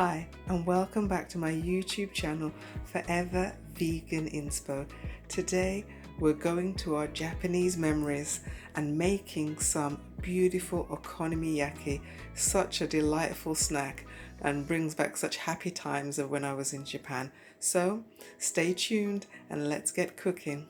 Hi, and welcome back to my YouTube channel, Forever Vegan Inspo. Today, we're going to our Japanese memories and making some beautiful okonomiyaki, such a delightful snack and brings back such happy times of when I was in Japan. So, stay tuned and let's get cooking.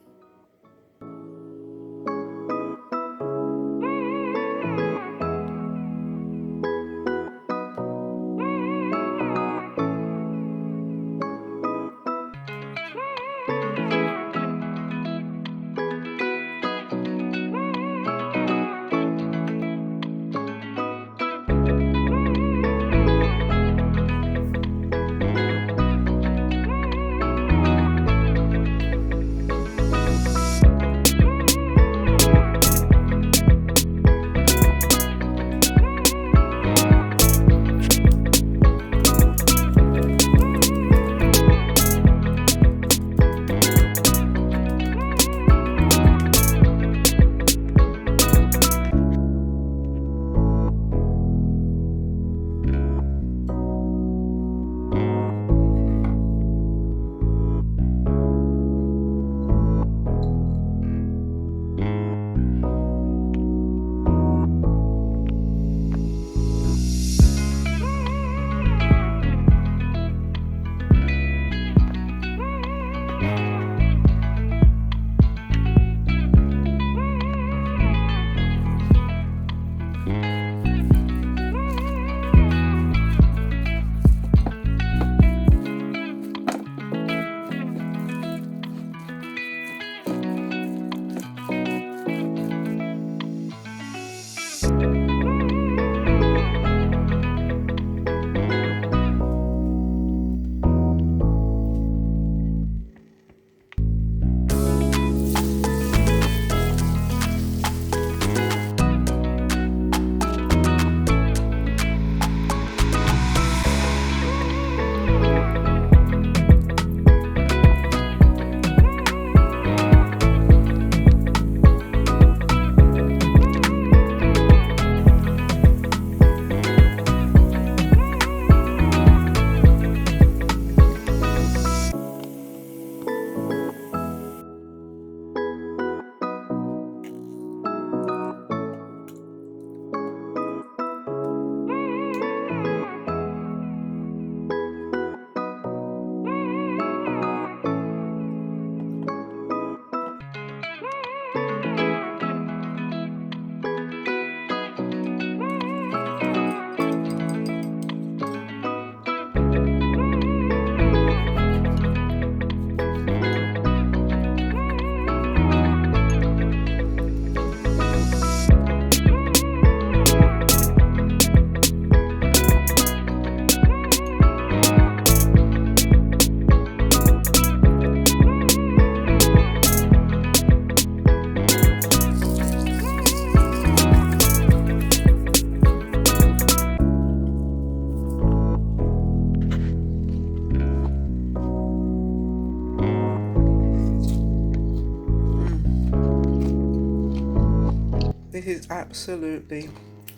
This is absolutely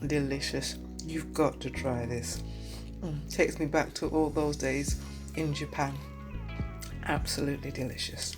delicious. You've got to try this. Takes me back to all those days in Japan. Absolutely delicious.